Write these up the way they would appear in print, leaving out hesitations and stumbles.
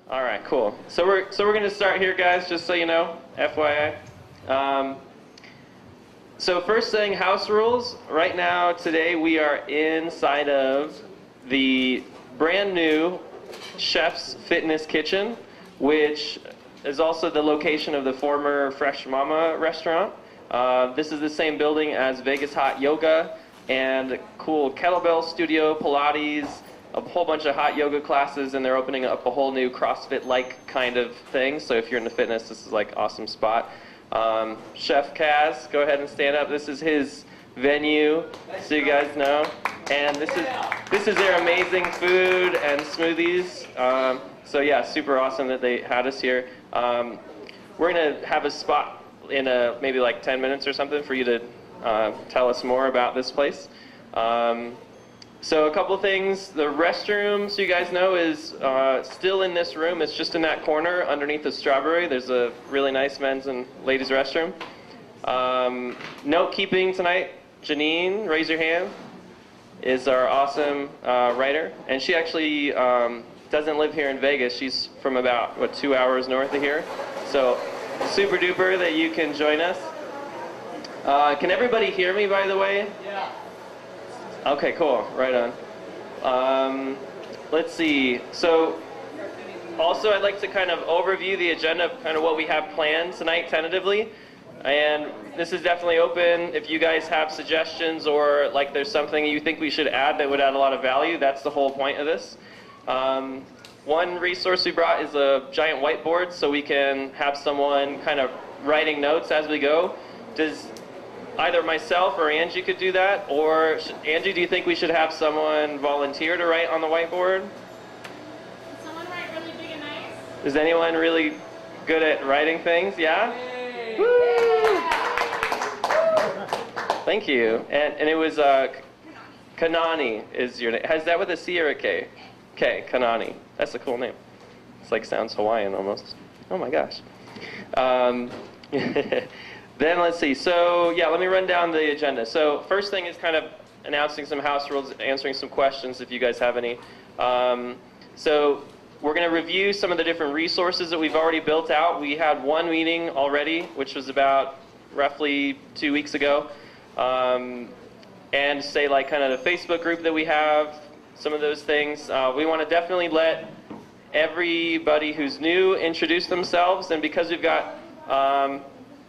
All right, cool. So we're going to start here, guys. Just so you know, FYI. So first thing, house rules. Right now, today we are inside of the brand new Chef's Fitness Kitchen, which is also the location of the former Fresh Mama restaurant. This is the same building as Vegas Hot Yoga and cool kettlebell studio, Pilates, a whole bunch of hot yoga classes, and they're opening up a whole new CrossFit-like kind of thing. So if you're into fitness, this is like awesome spot. Chef Kaz, go ahead and stand up. This is his venue, so you guys know. And this is their amazing food and smoothies. So yeah, super awesome that they had us here. We're gonna have a spot in maybe like 10 minutes or something for you to tell us more about this place. So a couple things. The restroom, so you guys know, is still in this room. It's just in that corner underneath the strawberry. There's a really nice men's and ladies' restroom. Note keeping tonight. Janine, raise your hand, is our awesome writer. And she actually doesn't live here in Vegas. She's from about, 2 hours north of here. So super duper that you can join us. Can everybody hear me, by the way? Yeah. Okay, cool. Right on. Let's see. So, also I'd like to kind of overview the agenda of kind of what we have planned tonight tentatively. And this is definitely open. If you guys have suggestions or like there's something you think we should add that would add a lot of value, that's the whole point of this. One resource we brought is a giant whiteboard so we can have someone kind of writing notes as we go. Does either myself or Angie could do that, or Angie, do you think we should have someone volunteer to write on the whiteboard? Can someone write really big and nice? Is anyone really good at writing things? Yeah? Hey. Woo! Thank you. And it was Kanani is your name. Is that with a C or a K? K, Kanani. That's a cool name. It's like sounds Hawaiian almost. Oh my gosh. Then let's see. So yeah, let me run down the agenda. So first thing is kind of announcing some house rules, answering some questions if you guys have any. So we're going to review some of the different resources that we've already built out. We had one meeting already, which was about roughly 2 weeks ago. And say like kind of the Facebook group that we have, some of those things. We want to definitely let everybody who's new introduce themselves. And because we've got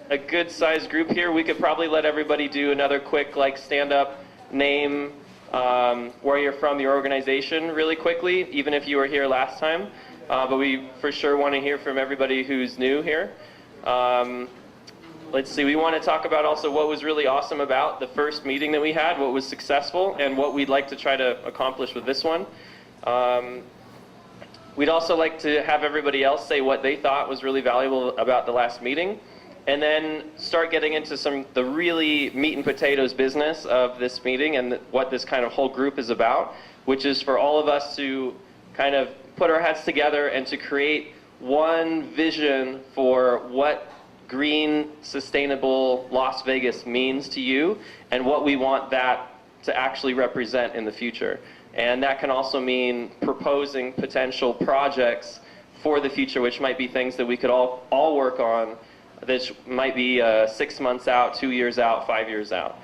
a good sized group here, we could probably let everybody do another quick like stand up, name, where you're from, your organization really quickly, even if you were here last time. But we for sure want to hear from everybody who's new here. Let's see, we want to talk about also what was really awesome about the first meeting that we had, what was successful, and what we'd like to try to accomplish with this one. We'd also like to have everybody else say what they thought was really valuable about the last meeting, and then start getting into the really meat and potatoes business of this meeting and what this kind of whole group is about, which is for all of us to kind of put our heads together and to create one vision for what green, sustainable Las Vegas means to you and what we want that to actually represent in the future. And that can also mean proposing potential projects for the future, which might be things that we could all work on. This might be 6 months out, 2 years out, 5 years out.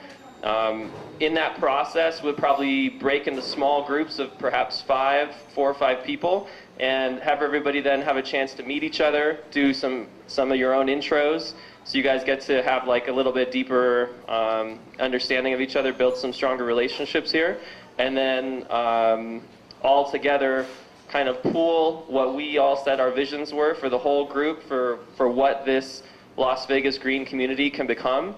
In that process, we'll probably break into small groups of perhaps 4 or 5 people, and have everybody then have a chance to meet each other, do some of your own intros, so you guys get to have like a little bit deeper understanding of each other, build some stronger relationships here, and then all together kind of pool what we all said our visions were for the whole group for what this Las Vegas green community can become,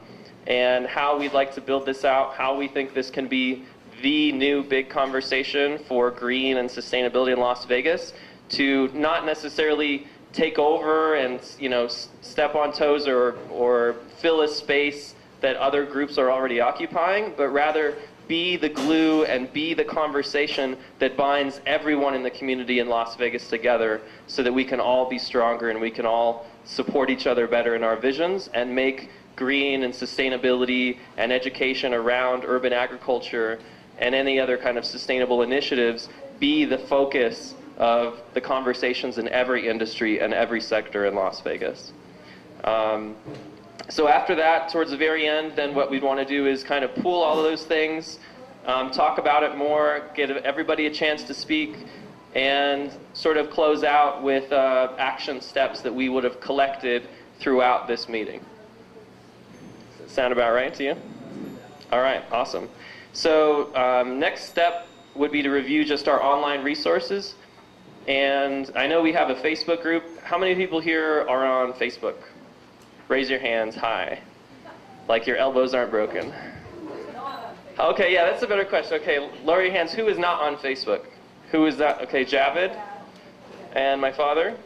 and how we'd like to build this out, how we think this can be the new big conversation for green and sustainability in Las Vegas, to not necessarily take over and step on toes or fill a space that other groups are already occupying, but rather be the glue and be the conversation that binds everyone in the community in Las Vegas together, so that we can all be stronger and we can all support each other better in our visions and make green and sustainability and education around urban agriculture and any other kind of sustainable initiatives be the focus of the conversations in every industry and every sector in Las Vegas. So after that, towards the very end, then what we'd want to do is kind of pool all of those things, talk about it more, give everybody a chance to speak, and sort of close out with action steps that we would have collected throughout this meeting. Does that sound about right to you? All right, awesome. So next step would be to review just our online resources. And I know we have a Facebook group. How many people here are on Facebook? Raise your hands high, like your elbows aren't broken. Okay, yeah, that's a better question. Okay, lower your hands. Who is not on Facebook? Who is that? Okay, Javid and my father.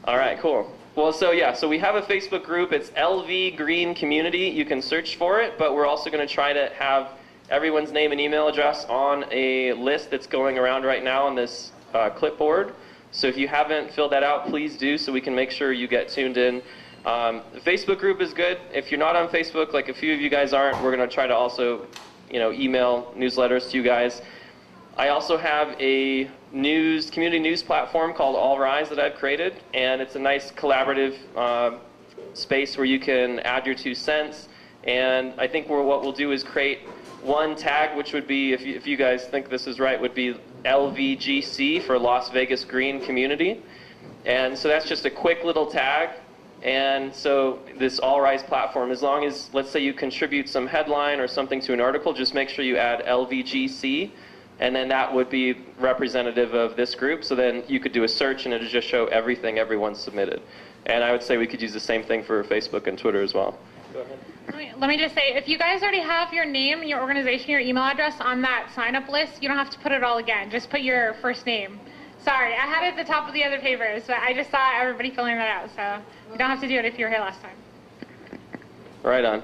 All right, cool. Well, so yeah, so we have a Facebook group. It's LV Green Community. You can search for it, but we're also going to try to have everyone's name and email address on a list that's going around right now on this clipboard. So if you haven't filled that out, please do so we can make sure you get tuned in. The Facebook group is good. If you're not on Facebook, like a few of you guys aren't, we're going to try to also, email newsletters to you guys. I also have a community news platform called All Rise that I've created, and it's a nice collaborative space where you can add your 2 cents. And I think what we'll do is create one tag, which would be, if you guys think this is right, would be LVGC for Las Vegas Green Community. And so that's just a quick little tag. And so this All Rise platform, as long as, let's say you contribute some headline or something to an article, just make sure you add LVGC, and then that would be representative of this group. So then you could do a search and it would just show everything everyone submitted. And I would say we could use the same thing for Facebook and Twitter as well. Go ahead. Let me just say, if you guys already have your name, your organization, your email address on that sign-up list, you don't have to put it all again. Just put your first name. Sorry, I had it at the top of the other papers, but I just saw everybody filling that out, so you don't have to do it if you were here last time. Right on.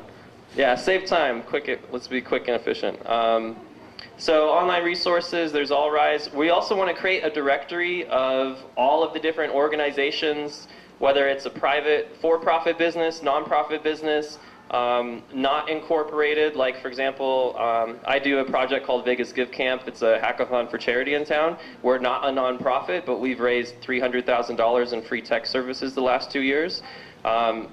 Yeah, save time. Let's be quick and efficient. So online resources, there's All Rise. We also want to create a directory of all of the different organizations, whether it's a private for-profit business, non-profit business, not incorporated. Like, for example, I do a project called Vegas Give Camp. It's a hackathon for charity in town. We're not a nonprofit, but we've raised $300,000 in free tech services the last 2 years.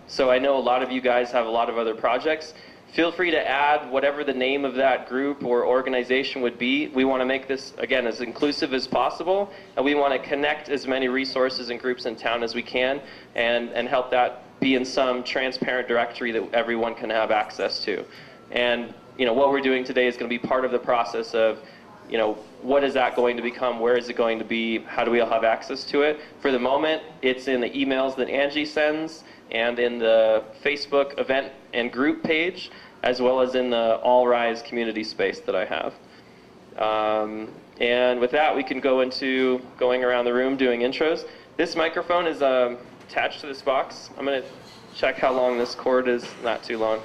So I know a lot of you guys have a lot of other projects. Feel free to add whatever the name of that group or organization would be. We want to make this, again, as inclusive as possible, and we want to connect as many resources and groups in town as we can and help that be in some transparent directory that everyone can have access to. And what we're doing today is going to be part of the process of what is that going to become? Where is it going to be? How do we all have access to it? For the moment, it's in the emails that Angie sends and in the Facebook event and group page, as well as in the All Rise community space that I have. And with that, we can go into going around the room doing intros. This microphone is attached to this box. I'm going to check how long this cord is. Not too long.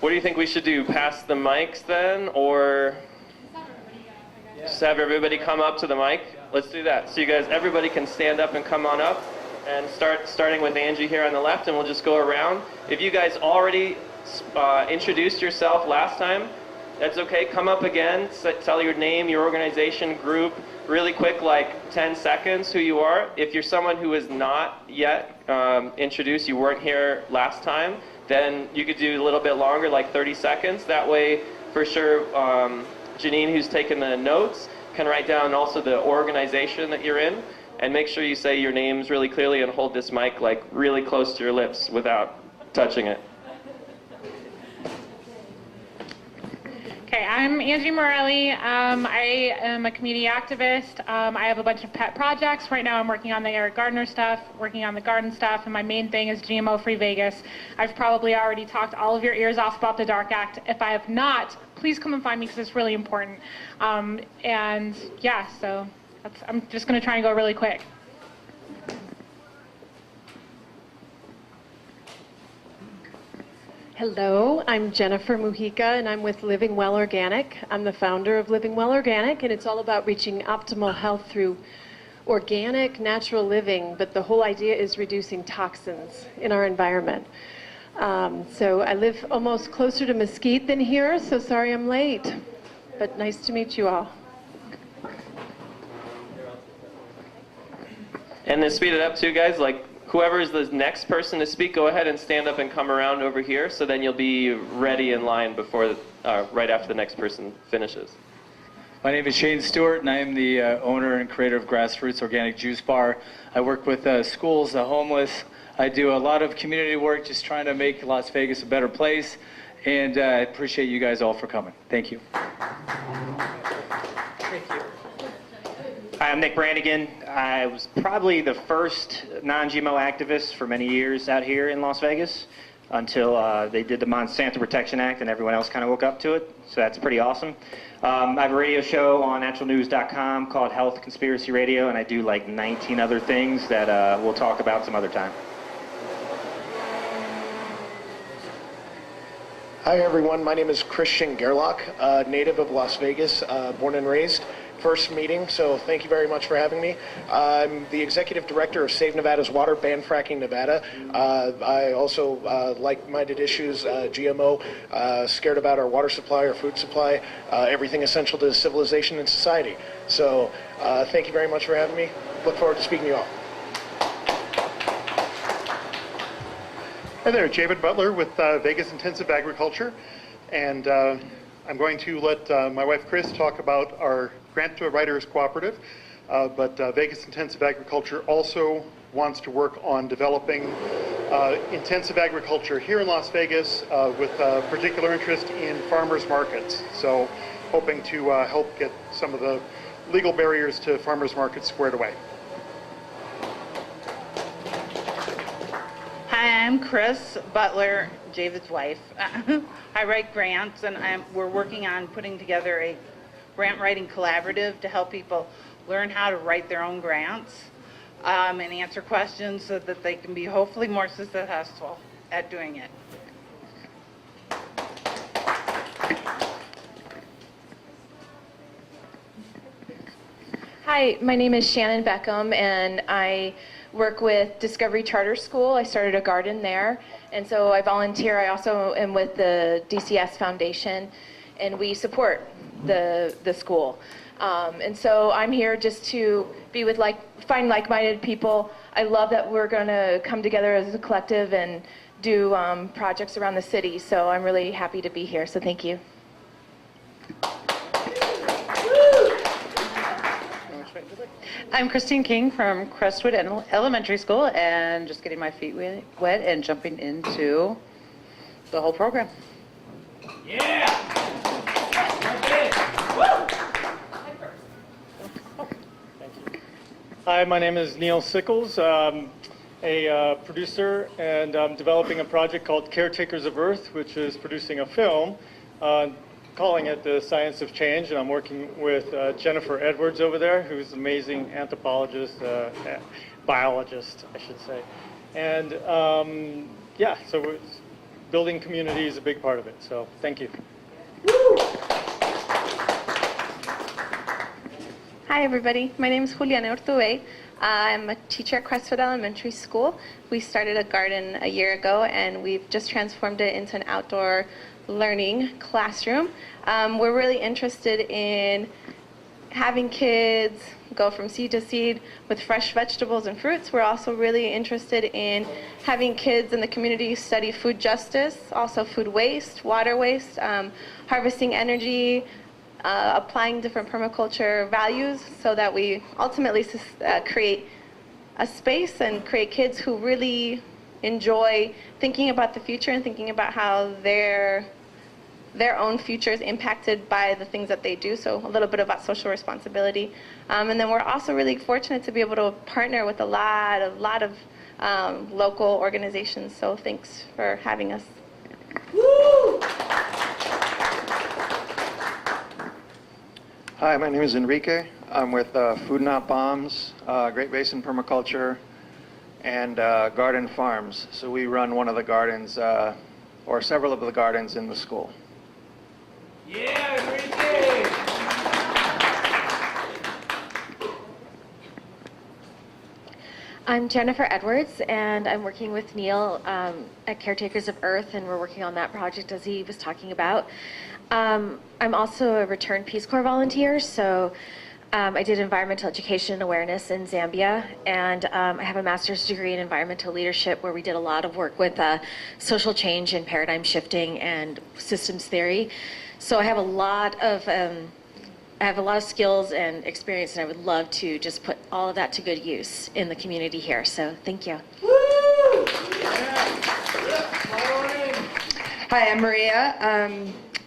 What do you think we should do? Pass the mics then, or just have everybody come up to the mic? Let's do that. So you guys, everybody can stand up and come on up, and starting with Angie here on the left, and we'll just go around. If you guys already introduced yourself last time, that's okay. Come up again, tell your name, your organization, group, really quick, like 10 seconds, who you are. If you're someone who is not yet introduced, you weren't here last time, then you could do a little bit longer, like 30 seconds. That way, for sure, Janine, who's taken the notes, can write down also the organization that you're in, and make sure you say your names really clearly and hold this mic like really close to your lips without touching it. Okay, I'm Angie Morelli. I am a community activist. I have a bunch of pet projects. Right now I'm working on the Eric Gardner stuff, working on the garden stuff, and my main thing is GMO-free Vegas. I've probably already talked all of your ears off about the Dark Act. If I have not, please come and find me because it's really important. And yeah, so I'm just going to try and go really quick. Hello, I'm Jennifer Mujica, and I'm with Living Well Organic. I'm the founder of Living Well Organic, and it's all about reaching optimal health through organic, natural living, but the whole idea is reducing toxins in our environment. So I live almost closer to Mesquite than here, so sorry I'm late, but nice to meet you all. And to speed it up too, guys, like whoever is the next person to speak, go ahead and stand up and come around over here, so then you'll be ready in line before, right after the next person finishes. My name is Shane Stewart, and I am the owner and creator of Grassroots Organic Juice Bar. I work with schools, the homeless. I do a lot of community work, just trying to make Las Vegas a better place. And I appreciate you guys all for coming. Thank you. Hi, I'm Nick Brannigan. I was probably the first non-GMO activist for many years out here in Las Vegas until they did the Monsanto Protection Act and everyone else kind of woke up to it. So that's pretty awesome. I have a radio show on naturalnews.com called Health Conspiracy Radio, and I do like 19 other things that we'll talk about some other time. Hi everyone, my name is Christian Gerlach, native of Las Vegas, born and raised. First meeting, so thank you very much for having me. I'm the executive director of Save Nevada's Water, Ban Fracking Nevada. I also like-minded issues, GMO, scared about our water supply, our food supply, everything essential to civilization and society. So thank you very much for having me. Look forward to speaking to you all. Hi there, David Butler with Vegas Intensive Agriculture, and I'm going to let my wife Chris talk about our Grant Writers Cooperative, but Vegas Intensive Agriculture also wants to work on developing intensive agriculture here in Las Vegas with particular interest in farmers markets. So hoping to help get some of the legal barriers to farmers markets squared away. Hi, I'm Chris Butler, David's wife. I write grants, and we're working on putting together a grant writing collaborative to help people learn how to write their own grants and answer questions so that they can be hopefully more successful at doing it. Hi, my name is Shannon Beckham, and I work with Discovery Charter School. I started a garden there, and so I volunteer. I also am with the DCS Foundation, and we support the school. And so I'm here just to be with find like-minded people. I love that we're going to come together as a collective and do projects around the city. So I'm really happy to be here. So thank you. I'm Christine King from Crestwood Elementary School, and just getting my feet wet and jumping into the whole program. Hi, my name is Neil Sickles. I'm a producer, and I'm developing a project called Caretakers of Earth, which is producing a film, calling it The Science of Change, and I'm working with Jennifer Edwards over there, who's an amazing anthropologist, biologist, I should say. And yeah, so building community is a big part of it, so thank you. Hi, everybody. My name is Juliana Urtubey. I'm a teacher at Crestwood Elementary School. We started a garden a year ago, and we've just transformed it into an outdoor learning classroom. We're really interested in having kids go from seed to seed with fresh vegetables and fruits. We're also really interested in having kids in the community study food justice, also food waste, water waste, harvesting energy, applying different permaculture values so that we ultimately create a space and create kids who really enjoy thinking about the future and thinking about how their own future is impacted by the things that they do, so a little bit about social responsibility. And then we're also really fortunate to be able to partner with a lot of local organizations, so thanks for having us. Woo! Hi, my name is Enrique. I'm with Food Not Bombs, Great Basin Permaculture, and Garden Farms. So we run one of the gardens, or several of the gardens in the school. Yeah, Enrique! I'm Jennifer Edwards, and I'm working with Neil at Caretakers of Earth, and we're working on that project as he was talking about. I'm also a returned Peace Corps volunteer, so I did environmental education and awareness in Zambia, and I have a master's degree in environmental leadership where we did a lot of work with social change and paradigm shifting and systems theory. So I have a lot of skills and experience, and I would love to just put all of that to good use in the community here. So thank you. Hi, I'm Maria.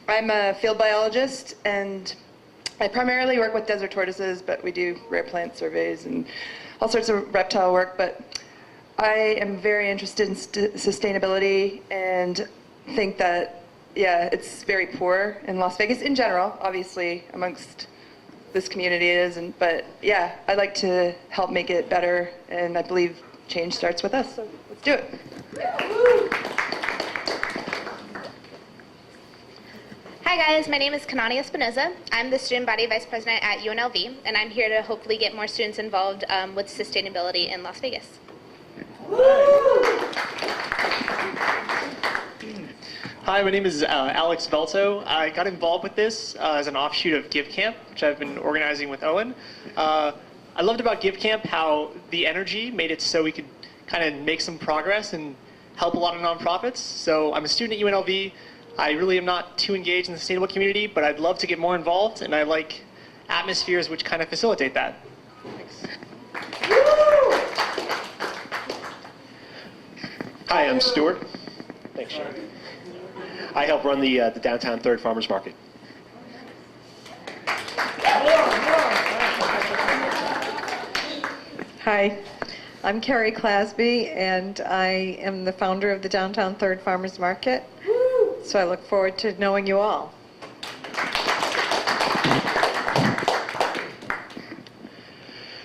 I'm a field biologist, and I primarily work with desert tortoises, but we do rare plant surveys and all sorts of reptile work. But I am very interested in sustainability and think that, yeah, it's very poor in Las Vegas in general. Obviously, amongst this community it is, but yeah, I'd like to help make it better, and I believe change starts with us. So let's do it. Hi guys, my name is Kanani Espinoza. I'm the Student Body Vice President at UNLV, and I'm here to hopefully get more students involved with sustainability in Las Vegas. Hi, my name is Alex Velto. I got involved with this as an offshoot of Give Camp, which I've been organizing with Owen. I loved about Give Camp how the energy made it so we could kind of make some progress and help a lot of nonprofits. So I'm a student at UNLV. I really am not too engaged in the sustainable community, but I'd love to get more involved, and I like atmospheres which kind of facilitate that. Thanks. Hi, I'm Stuart. Thanks, Sean. I help run the downtown Third Farmers Market. Hi, I'm Carrie Clasby, and I am the founder of the Downtown Third Farmers Market. So I look forward to knowing you all.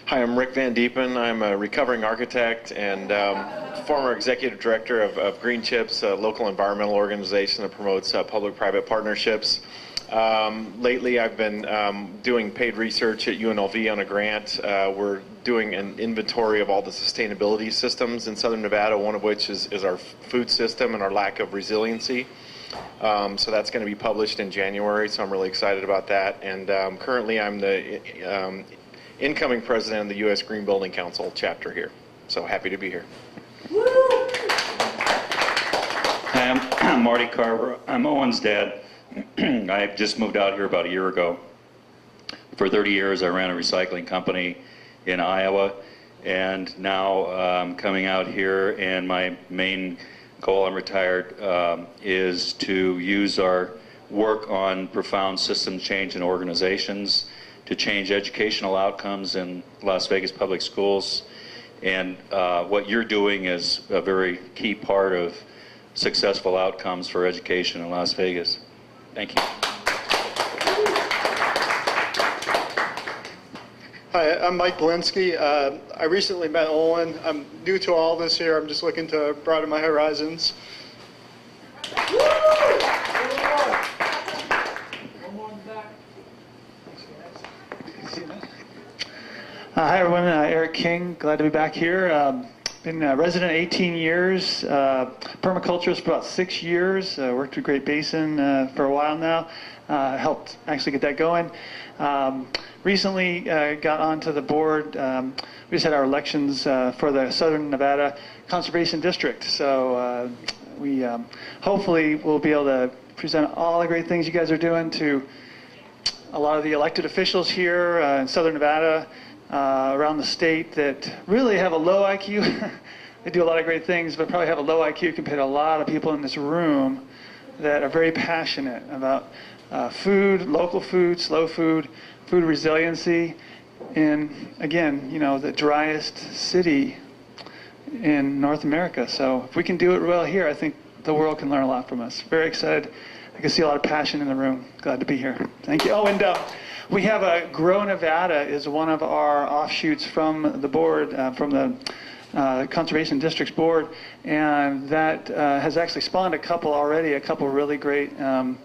Hi, I'm Rick Van Diepen. I'm a recovering architect and former executive director of Green Chips, a local environmental organization that promotes public-private partnerships. Lately, I've been doing paid research at UNLV on a grant. We're doing an inventory of all the sustainability systems in Southern Nevada, one of which is our food system and our lack of resiliency. So that's going to be published in January, so I'm really excited about that. And currently I'm the incoming president of the U.S. Green Building Council chapter here. So happy to be here. Hi, I'm Marty Carver. I'm Owen's dad. I just moved out here about a year ago. For 30 years I ran a recycling company in Iowa, and now I'm coming out here, and my main goal, I'm retired, is to use our work on profound system change in organizations to change educational outcomes in Las Vegas public schools. And what you're doing is a very key part of successful outcomes for education in Las Vegas. Thank you. Hi, I'm Mike Belinsky. I recently met Olin. I'm new to all this here. I'm just looking to broaden my horizons. Hi everyone, Eric King, glad to be back here. Been a resident 18 years, permaculturist for about 6 years, worked with Great Basin for a while now, helped actually get that going. Recently got onto the board, we just had our elections for the Southern Nevada Conservation District, so we hopefully will be able to present all the great things you guys are doing to a lot of the elected officials here in Southern Nevada, around the state that really have a low IQ. They do a lot of great things, but probably have a low IQ compared to a lot of people in this room that are very passionate about food, local food, slow food, food resiliency, and again, you know, the driest city in North America. So if we can do it well here, I think the world can learn a lot from us. Very excited. I can see a lot of passion in the room. Glad to be here. Thank you. Oh, and we have a Grow Nevada is one of our offshoots from the board, from the Conservation Districts Board, and that has actually spawned a couple already, a couple really great, one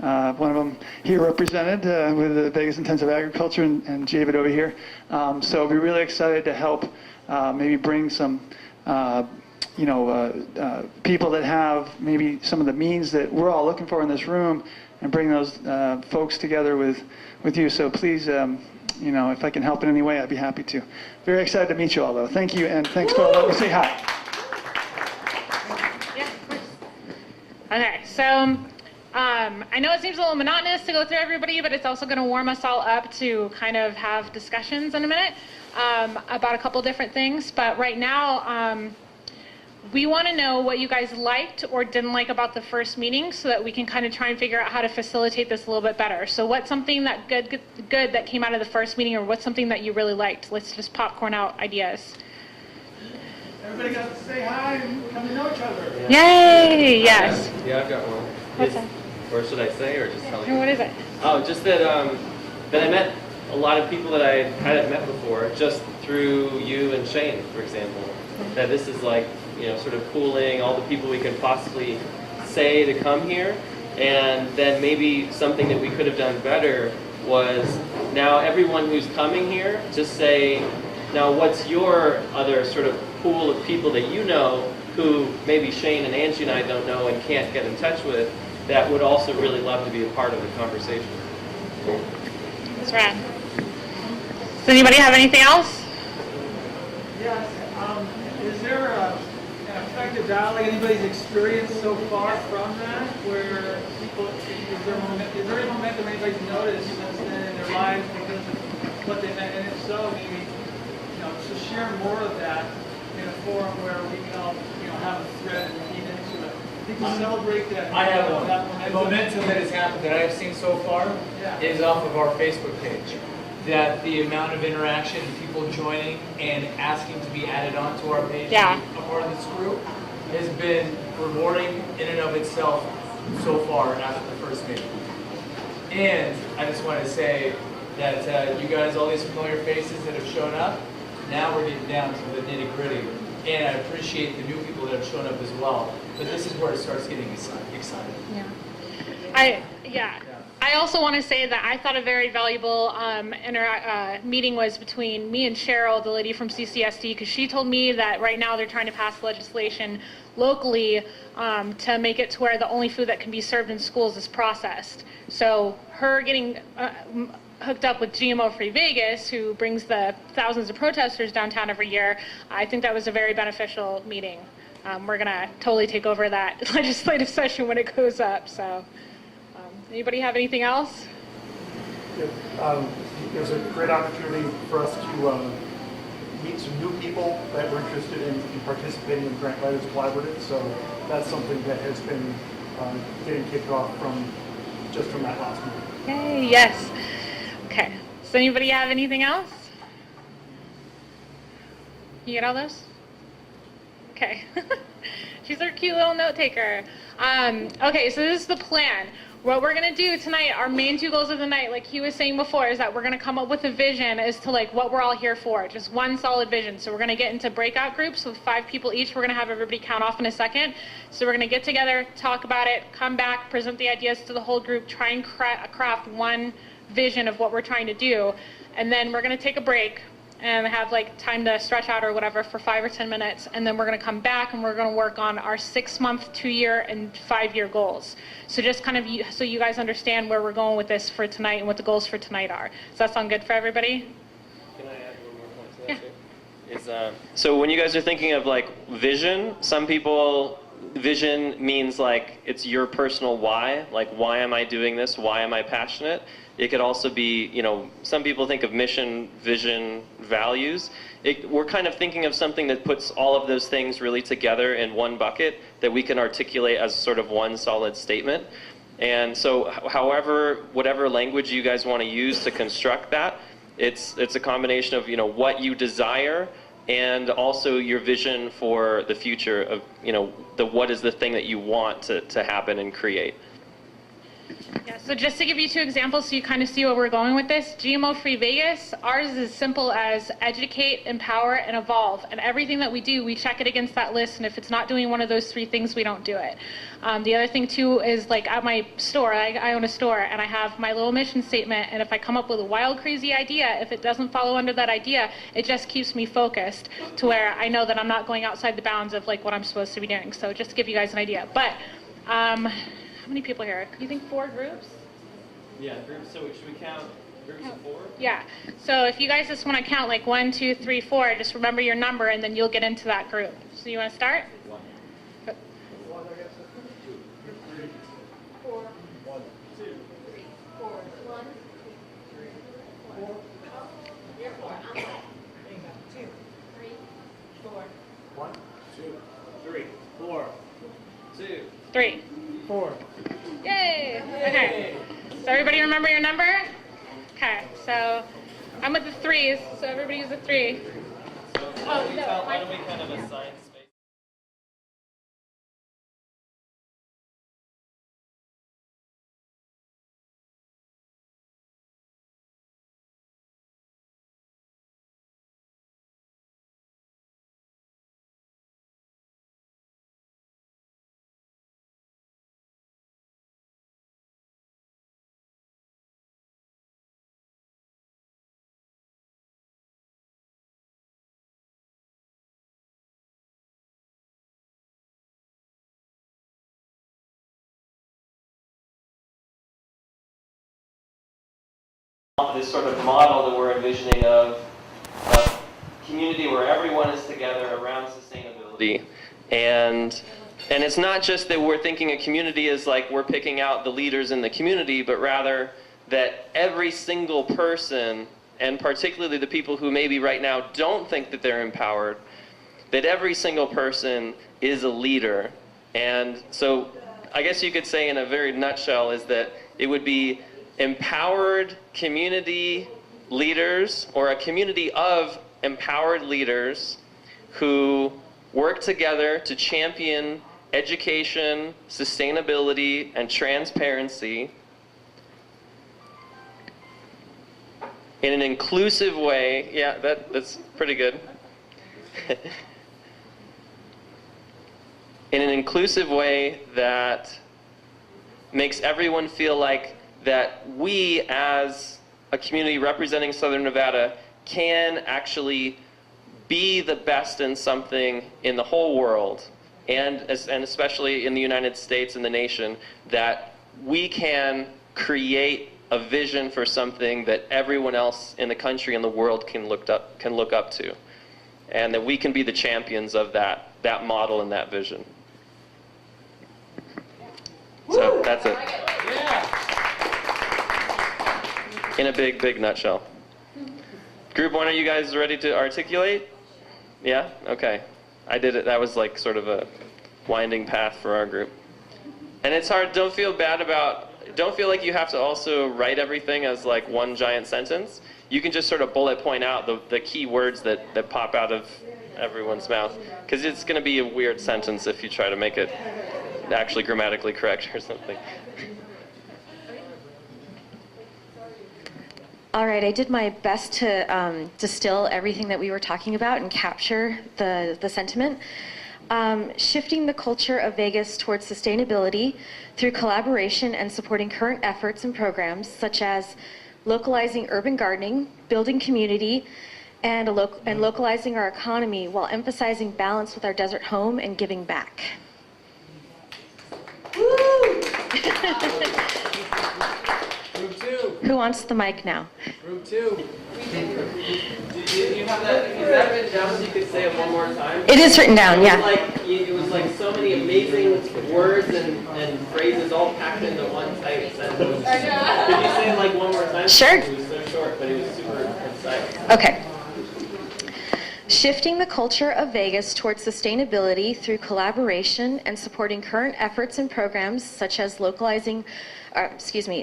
of them here represented with the Vegas Intensive Agriculture and David over here. So we're really excited to help maybe bring some people that have maybe some of the means that we're all looking for in this room, and bring those folks together with you. So please if I can help in any way, I'd be happy to. Very excited to meet you all, though. Thank you, and thanks for letting me say hi. Yeah, of course. Okay, so I know it seems a little monotonous to go through everybody, but it's also going to warm us all up to kind of have discussions in a minute about a couple different things. But right now, we want to know what you guys liked or didn't like about the first meeting so that we can kind of try and figure out how to facilitate this a little bit better. So what's something that good that came out of the first meeting, or what's something that you really liked? Let's just popcorn out ideas. Everybody got to say hi and come to know each other. Yay! Yes. Yeah, I've got one. What's that? Or should I say, or just tell you? What is it? Oh, just that that I met a lot of people that I hadn't met before, just through you and Shane, for example. That this is like, sort of pooling all the people we can possibly say to come here, and then maybe something that we could have done better was, now everyone who's coming here, just say, now what's your other sort of pool of people that you know who maybe Shane and Angie and I don't know and can't get in touch with, that would also really love to be a part of the conversation. That's rad. Does anybody have anything else? Yes. Is there an effective dialogue? Anybody's experience so far from that, where people is there any momentum anybody's noticed since then in their lives because of what they met? And if so, maybe to share more of that in a forum where we can all have a thread and feed into it. To celebrate that. I have one. That The momentum that has happened that I have seen so far is off of our Facebook page. That the amount of interaction, people joining and asking to be added onto our page, a part of this group, has been rewarding in and of itself so far after the first meeting. And I just want to say that you guys, all these familiar faces that have shown up, now we're getting down to the nitty gritty. And I appreciate the new people that have shown up as well. But this is where it starts getting exciting. I also want to say that I thought a very valuable meeting was between me and Cheryl, the lady from CCSD, because she told me that right now they're trying to pass legislation locally to make it to where the only food that can be served in schools is processed. So her getting hooked up with GMO Free Vegas, who brings the thousands of protesters downtown every year, I think that was a very beneficial meeting. We're going to totally take over that legislative session when it goes up. So, anybody have anything else? There's a great opportunity for us to meet some new people that were interested in participating in Grant Writers Collaborative. So that's something that has been getting kicked off from that last meeting. Yay, yes. Okay. Does anybody have anything else? You get all those? Okay. She's our cute little note taker. Okay, so this is the plan. What we're going to do tonight, our main two goals of the night, like he was saying before, is that we're going to come up with a vision as to like what we're all here for, just one solid vision. So we're going to get into breakout groups with 5 people each. We're going to have everybody count off in a second. So we're going to get together, talk about it, come back, present the ideas to the whole group, try and craft one vision of what we're trying to do. And then we're going to take a break and have like time to stretch out or whatever for 5 or 10 minutes, and then we're going to come back and we're going to work on our 6-month, 2-year, and 5-year goals. So just kind of so you guys understand where we're going with this for tonight and what the goals for tonight are. Does that sound good for everybody? Can I add one more point to that too? So when you guys are thinking of like vision, some people, vision means like it's your personal why, like why am I doing this, why am I passionate? It could also be, some people think of mission, vision, values. We're kind of thinking of something that puts all of those things really together in one bucket that we can articulate as sort of one solid statement. And so whatever language you guys want to use to construct that, it's a combination of, what you desire and also your vision for the future of, what is the thing that you want to happen and create. Yeah, so just to give you 2 examples so you kind of see where we're going with this, GMO Free Vegas, ours is as simple as educate, empower, and evolve. And everything that we do, we check it against that list, and if it's not doing one of those 3 things, we don't do it. The other thing too is like at my store, I own a store, and I have my little mission statement, and if I come up with a wild, crazy idea, if it doesn't follow under that idea, it just keeps me focused to where I know that I'm not going outside the bounds of like what I'm supposed to be doing. So just to give you guys an idea. But how many people here? You think 4 groups? Yeah, groups. So should we count Yeah. So if you guys just want to count like 1, 2, 3, 4, just remember your number and then you'll get into that group. So you want to start? 3, 4. Yay! Okay. So everybody remember your number? Okay. So I'm with the 3s. So everybody use the 3. Why don't we kind of assign space? This sort of model that we're envisioning of community where everyone is together around sustainability. And it's not just that we're thinking a community is like we're picking out the leaders in the community, but rather that every single person, and particularly the people who maybe right now don't think that they're empowered, that every single person is a leader. And so I guess you could say in a very nutshell is that it would be empowered community leaders, or a community of empowered leaders who work together to champion education, sustainability, and transparency in an inclusive way. Yeah, that's pretty good. In an inclusive way that makes everyone feel like that we, as a community representing Southern Nevada, can actually be the best in something in the whole world, and especially in the United States and the nation, that we can create a vision for something that everyone else in the country and the world can look up to, and that we can be the champions of that model and that vision. So that's it. In a big nutshell. Group 1, are you guys ready to articulate? Yeah? Okay. I did it. That was like sort of a winding path for our group. And it's hard. Don't feel like you have to also write everything as like one giant sentence. You can just sort of bullet point out the key words that pop out of everyone's mouth. Because it's going to be a weird sentence if you try to make it actually grammatically correct or something. All right, I did my best to distill everything that we were talking about and capture the sentiment. Shifting the culture of Vegas towards sustainability through collaboration and supporting current efforts and programs such as localizing urban gardening, building community, and localizing our economy while emphasizing balance with our desert home and giving back. Woo! Group 2. Who wants the mic now? Group 2. Do you have that? Is that written down so you could say it one more time? It is written down, yeah. It was like so many amazing words and phrases all packed into one tight sentence. I know. Could you say it like one more time? Sure. It was so short, but it was super concise. Okay. Shifting the culture of Vegas towards sustainability through collaboration and supporting current efforts and programs such as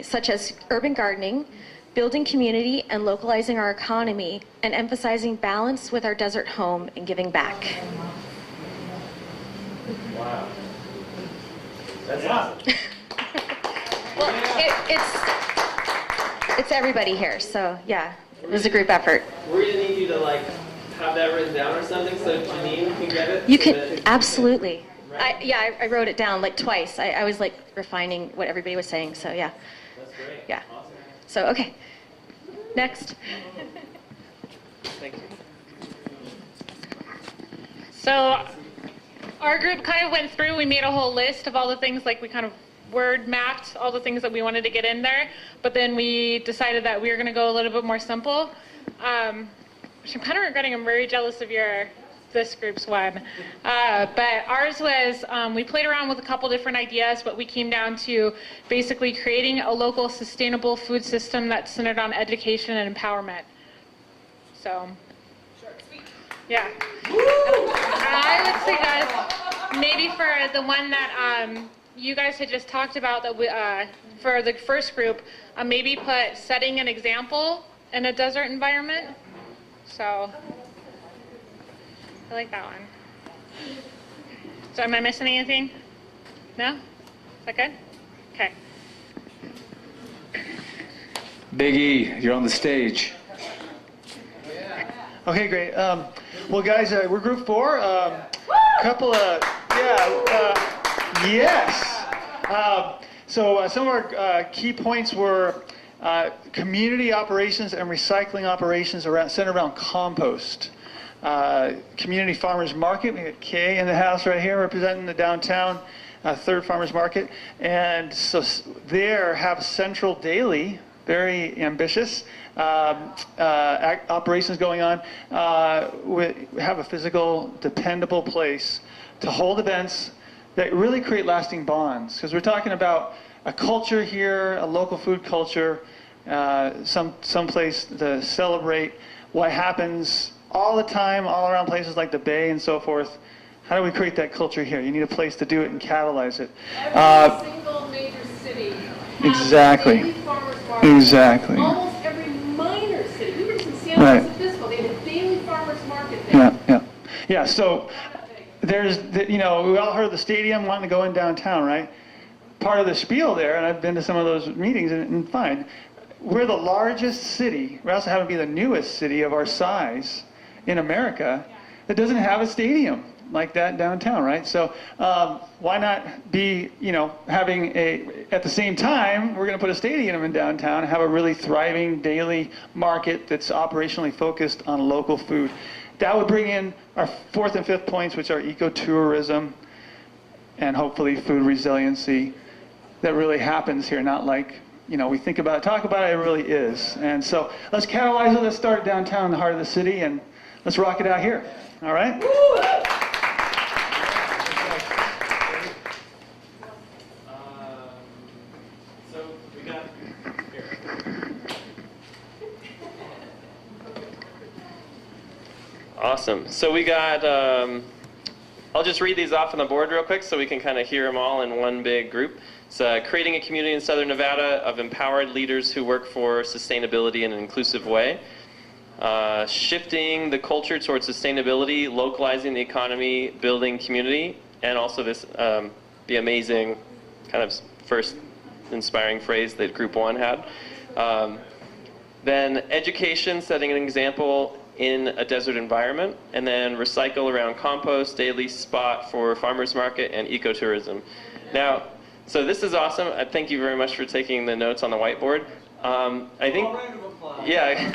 such as urban gardening, building community and localizing our economy, and emphasizing balance with our desert home and giving back. Wow. That's awesome. Well, it's everybody here, so yeah, it was a group effort. We're going to need you to have that written down or something so Janine can get it. You can, absolutely. I wrote it down like twice. I was like refining what everybody was saying, so yeah. That's great. Yeah. Awesome. So, okay. Next. Thank you. So our group kind of went through, we made a whole list of all the things like we kind of word mapped all the things that we wanted to get in there, but then we decided that we were going to go a little bit more simple, which I'm kind of regretting. I'm very jealous of this group's one. But ours was, we played around with a couple different ideas, but we came down to basically creating a local sustainable food system that's centered on education and empowerment. So, yeah. I would suggest maybe for the one that you guys had just talked about, that we, for the first group, maybe put setting an example in a desert environment. So, I like that one. So am I missing anything? No? Is that good? Okay. Big E, you're on the stage. Okay, great. Well, guys, we're group 4. Couple of, yes. So some of our key points were community operations and recycling operations centered around compost. Community farmers market. We got Kay in the house right here representing the downtown third farmers market. And so there have central daily, very ambitious operations going on. We have a physical, dependable place to hold events that really create lasting bonds. Because we're talking about a culture here, a local food culture, some place to celebrate what happens all the time, all around places like the Bay and so forth. How do we create that culture here? You need a place to do it and catalyze it. Every single major city has Exactly. a daily farmers market. Exactly. Almost every minor city. We were just in San Right. Francisco. They had a daily farmers market there. Yeah. So there's, we all heard the stadium wanting to go in downtown, right? Part of the spiel there, and I've been to some of those meetings, and fine. We're the largest city. We also happen to be the newest city of our size in America that doesn't have a stadium like that downtown, right? So why not be, having at the same time, we're going to put a stadium in downtown and have a really thriving daily market that's operationally focused on local food. That would bring in our 4th and 5th points, which are ecotourism and hopefully food resiliency that really happens here, not like, we think about it, talk about it, it really is. And so let's catalyze it, let's start downtown in the heart of the city, and let's rock it out here, all right? So we got here. Awesome. So we got, I'll just read these off on the board real quick so we can kind of hear them all in one big group. It's creating a community in Southern Nevada of empowered leaders who work for sustainability in an inclusive way. Shifting the culture towards sustainability, localizing the economy, building community, and also this, the amazing kind of first inspiring phrase that Group 1 had. Then education, setting an example in a desert environment, and then recycle around compost, daily spot for farmers market, and ecotourism. Now, so this is awesome. Thank you very much for taking the notes on the whiteboard. I think, yeah.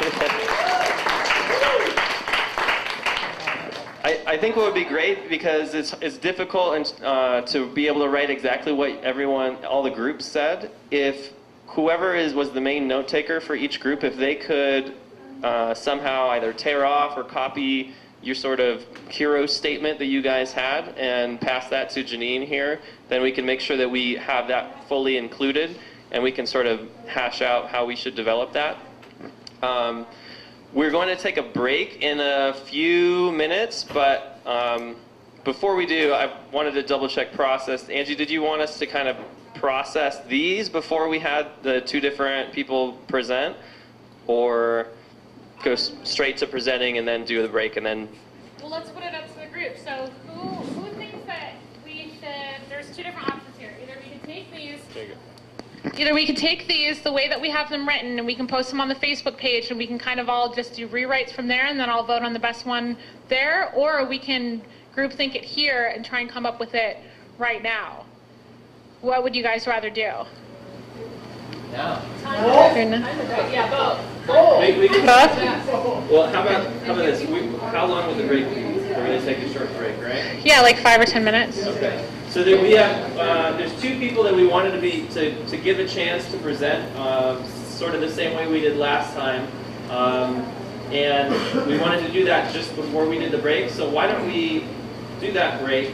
I think what would be great, because it's difficult and to be able to write exactly what all the groups said. If whoever was the main note taker for each group, if they could somehow either tear off or copy your sort of hero statement that you guys had and pass that to Janine here, then we can make sure that we have that fully included and we can sort of hash out how we should develop that. We're going to take a break in a few minutes, but before we do, I wanted to double check process. Angie, did you want us to kind of process these before we had the 2 different people present, or go straight to presenting and then do the break and then? Well, let's put it up to the group. So who thinks that we should, there's 2 different options here. Either we can take these. Either we can take these the way that we have them written and we can post them on the Facebook page and we can kind of all just do rewrites from there and then I'll vote on the best one there, or we can group think it here and try and come up with it right now. What would you guys rather do? No. Yeah, both. We can, well, how about this? How long will the break be? We're going to take a short break, right? Yeah, like 5 or 10 minutes. Okay. So there we have, there's two people that we wanted to give a chance to present, sort of the same way we did last time. And we wanted to do that just before we did the break. So why don't we do that break,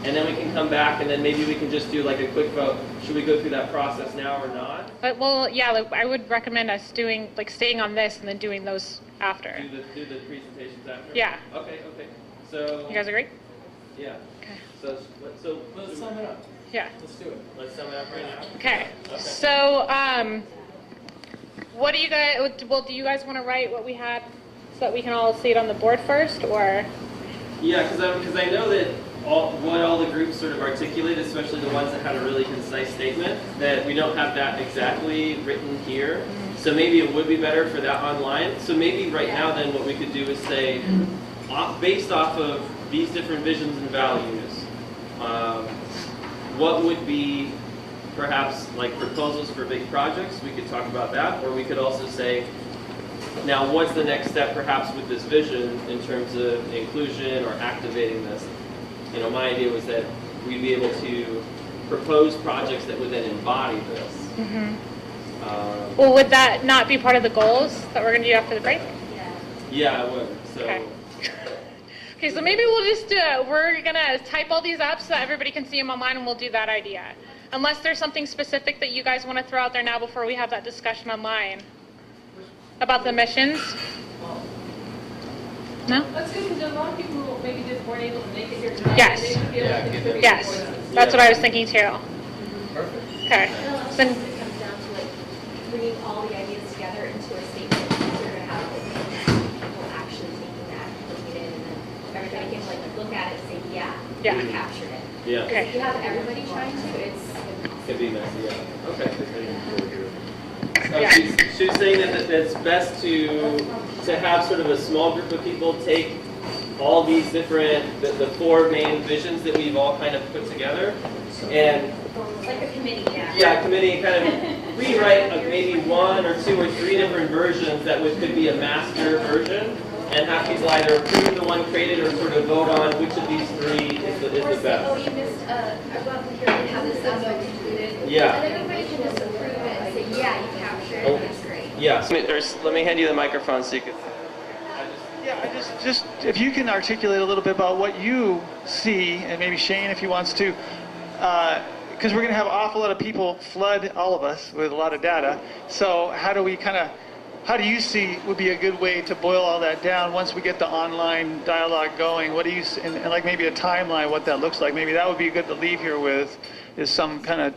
and then we can come back, and then maybe we can just do like a quick vote. Should we go through that process now or not? But well, yeah, like, I would recommend us doing like staying on this and then doing those after. Do the presentations after? Yeah. Okay. So. You guys agree? Yeah. Okay. So let's sum it up. Yeah. Let's do it. Let's sum it up right now. Okay. So what do you guys? Well, do you guys want to write what we had so that we can all see it on the board first, or? Yeah, because I know that what all the groups sort of articulated, especially the ones that had a really concise statement, that we don't have that exactly written here. So maybe it would be better for that online. So maybe right now then what we could do is say, based off of these different visions and values, what would be perhaps like proposals for big projects? We could talk about that, or we could also say, now what's the next step perhaps with this vision in terms of inclusion or activating this? You know, my idea was that we'd be able to propose projects that would then embody this. Mm-hmm. Well, would that not be part of the goals that we're going to do after the break? Yeah, it would. So. Okay. Okay, so maybe we'll just do it. We're going to type all these up so that everybody can see them online, and we'll do that idea. Unless there's something specific that you guys want to throw out there now before we have that discussion online. About the missions? No? That's good, because a lot of people who maybe just weren't able to make it here tonight. Yes. They should be able to contribute Yes. their voices. That's what I was thinking too. Perfect. Okay. So, It comes down to like bringing all the ideas together into a statement. So you're going to have like, people actually taking that, putting it in, and then everybody can like look at it and say, yeah, we captured it. Yeah. Because if you have everybody trying to, it's Could be messy, yeah. Okay. Yeah. She's saying that it's best to have sort of a small group of people take all these different, the four main visions that we've all kind of put together, and like a committee, committee kind of rewrite maybe one or two or three different versions that could be a master version, and have people either approve the one created or sort of vote on which of these three is the best. oh, you missed, I'd love to hear you have this also included. Yeah. And everybody can just approve it and say, yeah, you captured it, that's great. Yeah. So let me hand you the microphone so you can. Yeah, just if you can articulate a little bit about what you see, and maybe Shane, if he wants to, because we're going to have an awful lot of people flood all of us with a lot of data. So how do you see would be a good way to boil all that down once we get the online dialogue going? What do you, and like maybe a timeline, what that looks like? Maybe that would be good to leave here with, is some kind of,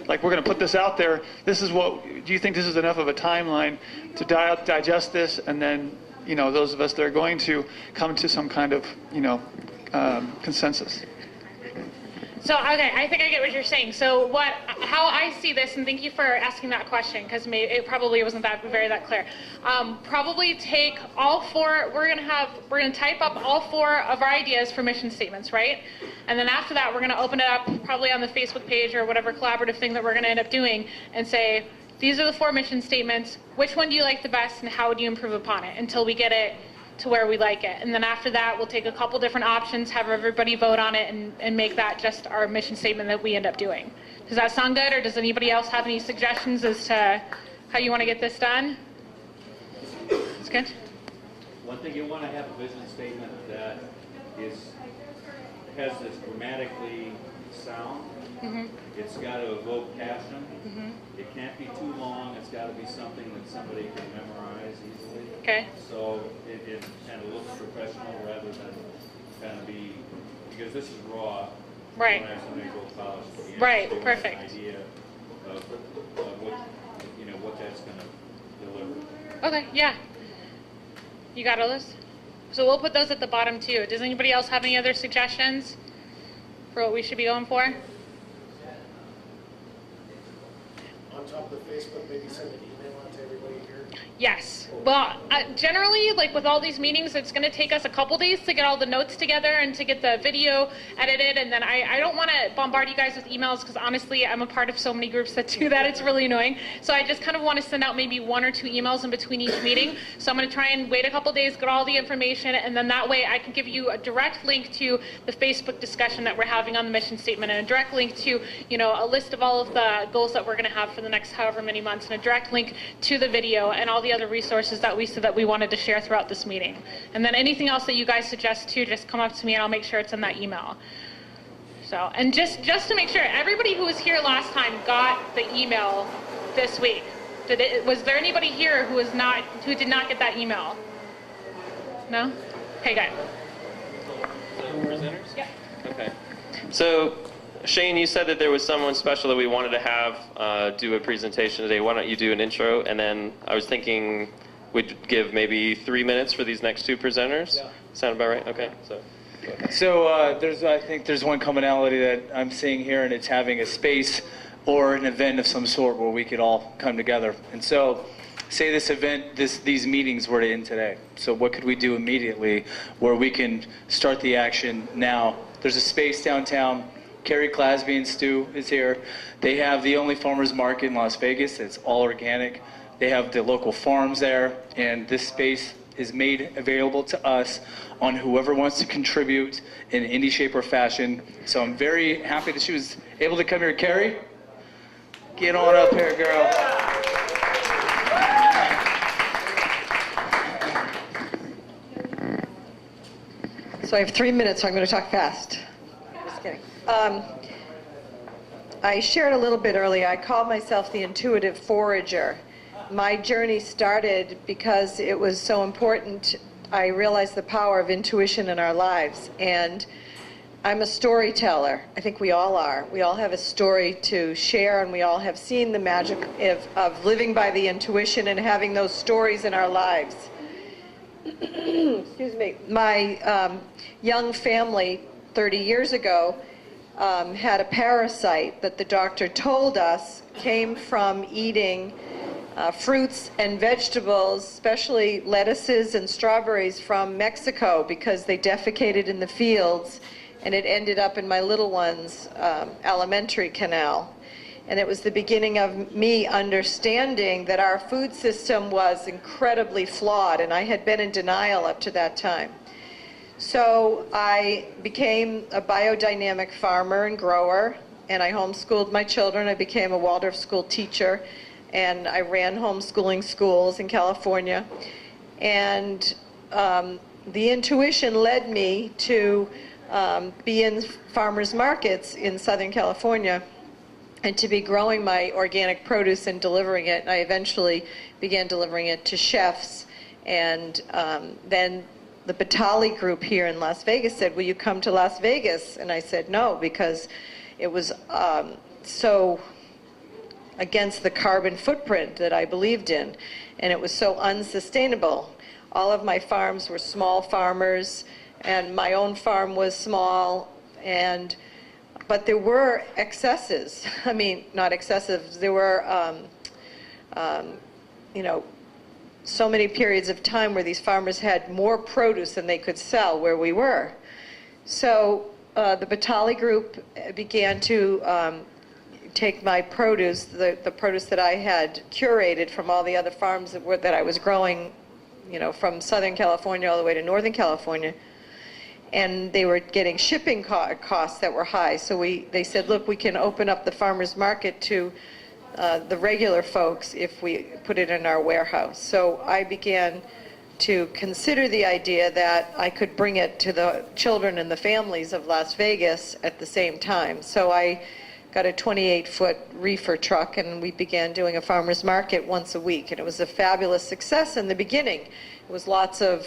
like we're going to put this out there. This is what, do you think this is enough of a timeline to digest this, and then, those of us that are going to come to some kind of, consensus? So, okay, I think I get what you're saying. So how I see this, and thank you for asking that question, because it probably wasn't that clear. Probably take all four, we're gonna type up all four of our ideas for mission statements, right? And then after that, we're gonna open it up probably on the Facebook page or whatever collaborative thing that we're gonna end up doing, and say, these are the four mission statements, which one do you like the best, and how would you improve upon it, until we get it to where we like it. And then after that, we'll take a couple different options, have everybody vote on it, and make that just our mission statement that we end up doing. Does that sound good, or does anybody else have any suggestions as to how you want to get this done? It's good? One thing, you want to have a vision statement that has this grammatically sound. Mm-hmm. It's got to evoke passion. Mm-hmm. It can't be too long. It's got to be something that somebody can memorize easily. Okay. So it kind of looks professional rather than kind of be, because this is raw. Right. You don't have somebody go polish. Right, so perfect. An idea of what that's going to deliver. Okay, yeah. You got all this? So we'll put those at the bottom too. Does anybody else have any other suggestions for what we should be going for? On top of the Facebook, maybe send an email out to everybody here. Yes. Well, generally, like with all these meetings, it's going to take us a couple days to get all the notes together and to get the video edited. And then I don't want to bombard you guys with emails because honestly, I'm a part of so many groups that do that. It's really annoying. So I just kind of want to send out maybe 1 or 2 emails in between each meeting. So I'm going to try and wait a couple days, get all the information, and then that way I can give you a direct link to the Facebook discussion that we're having on the mission statement, and a direct link to, you know, a list of all of the goals that we're going to have for the next however many months, and a direct link to the video and all the other resources that we said that we wanted to share throughout this meeting. And then anything else that you guys suggest too, just come up to me and I'll make sure it's in that email. So, and just to make sure, everybody who was here last time got the email this week. Was there anybody here who did not get that email? No? Okay, good. Presenters? Yeah. Okay. So, Shane, you said that there was someone special that we wanted to have do a presentation today. Why don't you do an intro? And then I was thinking we'd give maybe 3 minutes for these next 2 presenters. Yeah. Sound about right? Okay. So I think there's one commonality that I'm seeing here, and it's having a space or an event of some sort where we could all come together. And so, say this event, these meetings were to end today. So what could we do immediately where we can start the action now? There's a space downtown. Carrie Clasby and Stu is here. They have the only farmers market in Las Vegas. It's all organic. They have the local farms there, and this space is made available to us on whoever wants to contribute in any shape or fashion. So I'm very happy that she was able to come here. Carrie, get on up here, girl. So I have 3 minutes, so I'm going to talk fast. Just kidding. I shared a little bit earlier. I called myself the intuitive forager. My journey started because it was so important. I realized the power of intuition in our lives. And I'm a storyteller. I think we all are. We all have a story to share, and we all have seen the magic of living by the intuition and having those stories in our lives. Excuse me. My young family 30 years ago had a parasite that the doctor told us came from eating fruits and vegetables, especially lettuces and strawberries from Mexico, because they defecated in the fields, and it ended up in my little one's alimentary canal. And it was the beginning of me understanding that our food system was incredibly flawed, and I had been in denial up to that time. So I became a biodynamic farmer and grower, and I homeschooled my children. I became a Waldorf school teacher, and I ran homeschooling schools in California. And the intuition led me to be in farmers markets in Southern California and to be growing my organic produce and delivering it. I eventually began delivering it to chefs, and then the Batali group here in Las Vegas said, will you come to Las Vegas? And I said no, because it was so against the carbon footprint that I believed in, and it was so unsustainable. All of my farms were small farmers, and my own farm was small, but there were excesses. I mean, not excessive, there were, so many periods of time where these farmers had more produce than they could sell where we were. So the Batali group began to take my produce, the produce that I had curated from all the other farms that I was growing, from Southern California all the way to Northern California, and they were getting shipping costs that were high. So they said, look, we can open up the farmers market to the regular folks if we put it in our warehouse. So I began to consider the idea that I could bring it to the children and the families of Las Vegas at the same time. So I got a 28-foot reefer truck, and we began doing a farmer's market once a week. And it was a fabulous success in the beginning. It was lots of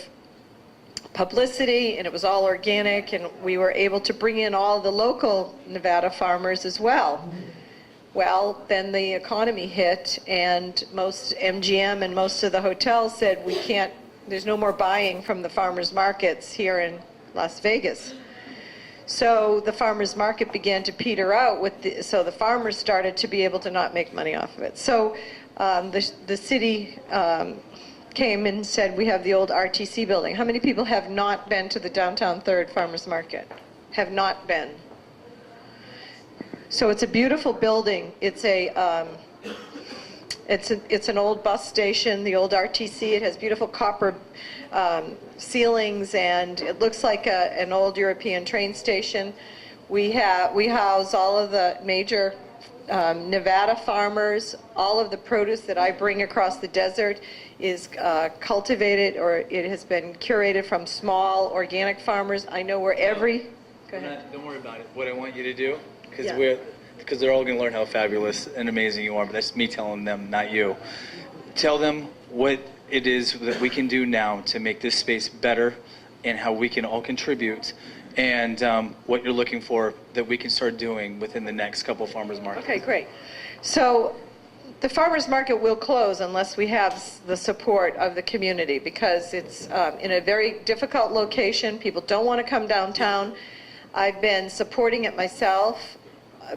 publicity, and it was all organic, and we were able to bring in all the local Nevada farmers as well. Well, then the economy hit, and most MGM and most of the hotels said, there's no more buying from the farmers markets here in Las Vegas. So the farmers market began to peter out, so the farmers started to be able to not make money off of it. So the city came and said, we have the old RTC building. How many people have not been to the Downtown 3rd Farmers Market? Have not been. So it's a beautiful building. It's an old bus station, the old RTC. It has beautiful copper ceilings, and it looks like an old European train station. We house all of the major Nevada farmers. All of the produce that I bring across the desert is cultivated, or it has been curated from small organic farmers. I know where every... Go ahead. Don't worry about it. What I want you to do, Yeah. because they're all going to learn how fabulous and amazing you are, but that's me telling them, not you. Tell them what it is that we can do now to make this space better and how we can all contribute, and what you're looking for that we can start doing within the next couple of farmers markets. Okay, great. So the farmers market will close unless we have the support of the community, because it's in a very difficult location. People don't want to come downtown. I've been supporting it myself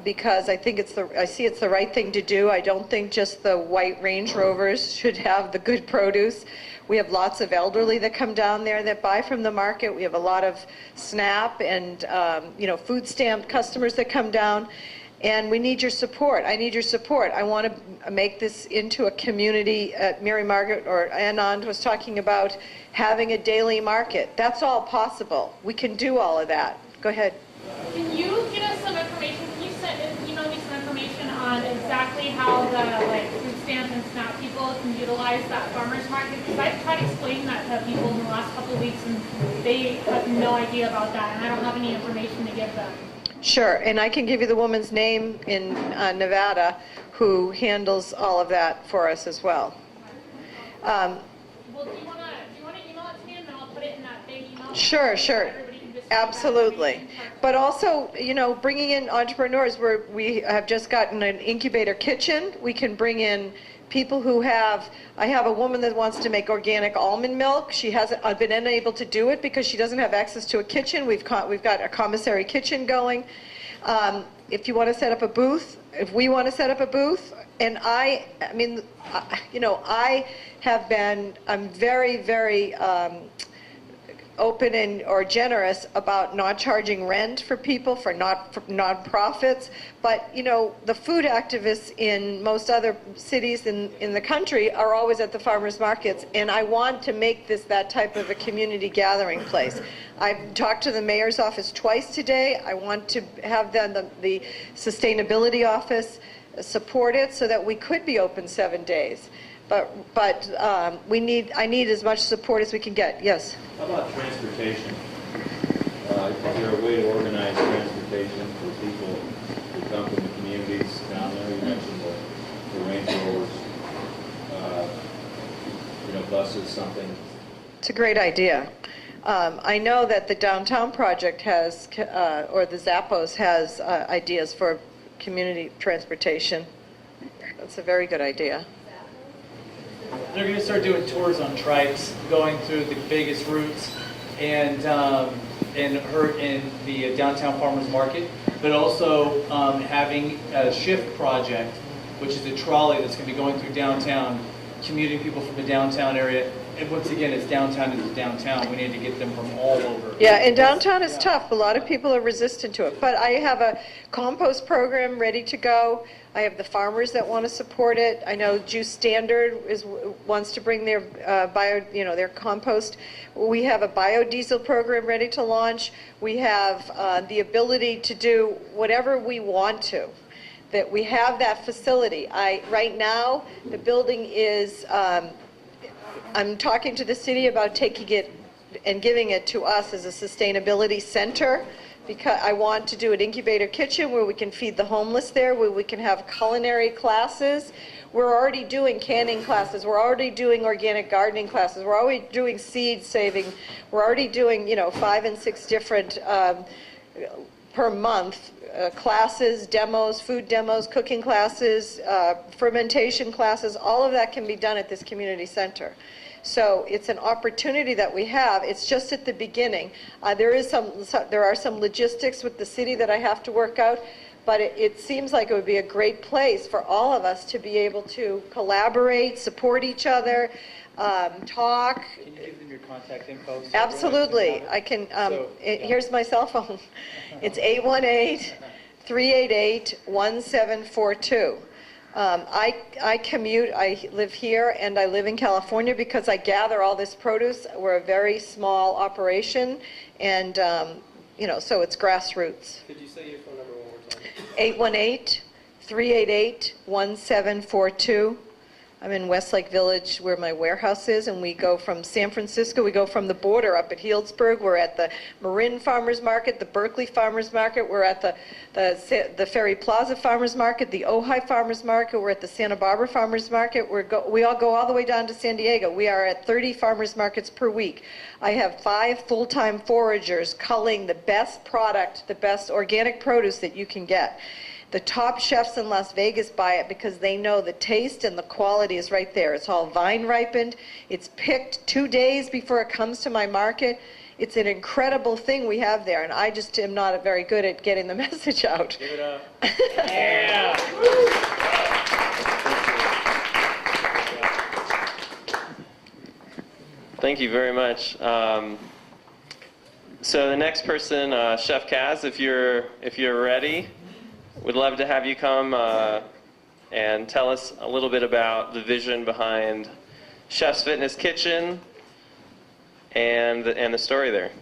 because I think I see it's the right thing to do. I don't think just the white Range Rovers should have the good produce. We have lots of elderly that come down there that buy from the market. We have a lot of SNAP and food stamp customers that come down, and we need your support. I need your support. I want to make this into a community. Mary Margaret or Anand was talking about having a daily market. That's all possible. We can do all of that. Go ahead. Can you get us some information? Can you email me some information on exactly how the food stamp and SNAP people can utilize that farmers market? Because I've tried explaining that to people in the last couple of weeks, and they have no idea about that, and I don't have any information to give them. Sure, and I can give you the woman's name in Nevada who handles all of that for us as well. Well, do you want to email it to me, and then I'll put it in that big email? Sure. Absolutely. But also, bringing in entrepreneurs, we have just gotten an incubator kitchen. We can bring in people I have a woman that wants to make organic almond milk. She hasn't been unable to do it because she doesn't have access to a kitchen. We've got a commissary kitchen going. If you want to set up a booth, if we want to set up a booth, and I'm very, very open or generous about not charging rent for people, for nonprofits. But, the food activists in most other cities in the country are always at the farmers markets, and I want to make this that type of a community gathering place. I've talked to the mayor's office twice today. I want to have the sustainability office support it so that we could be open 7 days. But I need as much support as we can get. Yes? How about transportation? Is there a way to organize transportation for people who come from the communities down there? You mentioned the Range Rovers, buses, something. It's a great idea. I know that the Downtown Project has, or the Zappos has ideas for community transportation. That's a very good idea. They're going to start doing tours on trikes, going through the biggest routes, and in the downtown farmers market, but also having a shift project, which is a trolley that's going to be going through downtown, commuting people from the downtown area. And once again, it's downtown into downtown. We need to get them from all over. Yeah, and downtown is tough. A lot of people are resistant to it. But I have a compost program ready to go. I have the farmers that want to support it. I know Juice Standard wants to bring their their compost. We have a biodiesel program ready to launch. We have the ability to do whatever we want to. That we have that facility. Right now, the building is. I'm talking to the city about taking it and giving it to us as a sustainability center, because I want to do an incubator kitchen where we can feed the homeless there, where we can have culinary classes. We're already doing canning classes. We're already doing organic gardening classes. We're already doing seed saving. We're already doing 5 and 6 different per month classes, demos, food demos, cooking classes, fermentation classes. All of that can be done at this community center. So it's an opportunity that we have. It's just at the beginning. There are some logistics with the city that I have to work out, but it seems like it would be a great place for all of us to be able to collaborate, support each other, talk. Can you give them your contact info? Absolutely. I can, here's my cell phone. It's 818-388-1742. I commute, I live here and I live in California because I gather all this produce. We're a very small operation and, you know, so it's grassroots. Could you say your phone number one more time? 818-388-1742. I'm in Westlake Village where my warehouse is, and we go from San Francisco, we go from the border up at Healdsburg, we're at the Marin Farmers Market, the Berkeley Farmers Market, we're at the Ferry Plaza Farmers Market, the Ojai Farmers Market, we're at the Santa Barbara Farmers Market, we all go all the way down to San Diego. We are at 30 farmers markets per week. I have 5 full-time foragers culling the best product, the best organic produce that you can get. The top chefs in Las Vegas buy it because they know the taste and the quality is right there. It's all vine ripened. It's picked 2 days before it comes to my market. It's an incredible thing we have there, and I just am not very good at getting the message out. Give it up. Yeah. Thank you very much. So the next person, Chef Kaz, if you're ready. We'd love to have you come and tell us a little bit about the vision behind Chef's Fitness Kitchen and the story there.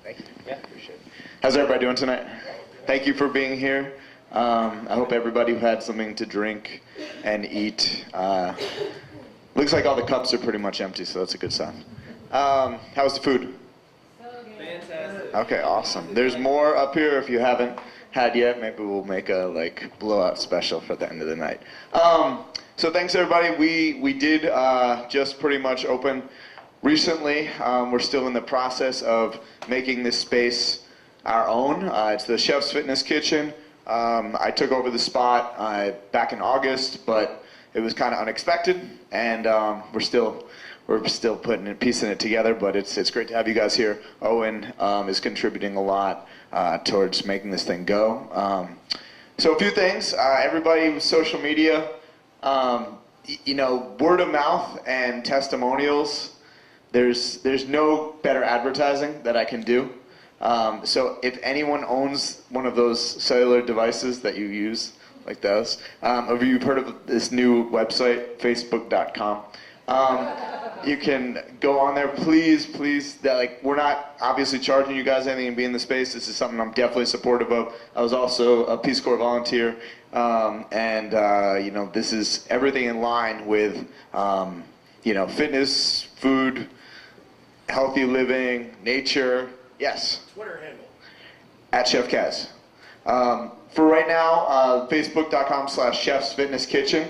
Thank you. Yeah, appreciate it. How's everybody doing tonight? Thank you for being here. I hope everybody had something to drink and eat. Looks like all the cups are pretty much empty, so that's a good sign. How's the food? Fantastic. Okay, awesome. There's more up here if you haven't had yet. Maybe we'll make a blowout special for the end of the night. So thanks everybody. We did just pretty much open recently. We're still in the process of making this space our own. It's the Chef's Fitness Kitchen. I took over the spot back in August, but it was kind of unexpected, and we're still piecing it together. But it's great to have you guys here. Owen is contributing a lot towards making this thing go. So a few things. Everybody with social media, you know, word of mouth and testimonials. There's no better advertising that I can do. So if anyone owns one of those cellular devices that you use, like those, have you heard of this new website, Facebook.com? You can go on there, please. We're not obviously charging you guys anything to be in the space. This is something I'm definitely supportive of. I was also a Peace Corps volunteer, and you know, this is everything in line with you know, fitness, food, healthy living, nature. Yes. Twitter handle. At Chef Kaz. For right now, Facebook.com/Chef's Fitness Kitchen.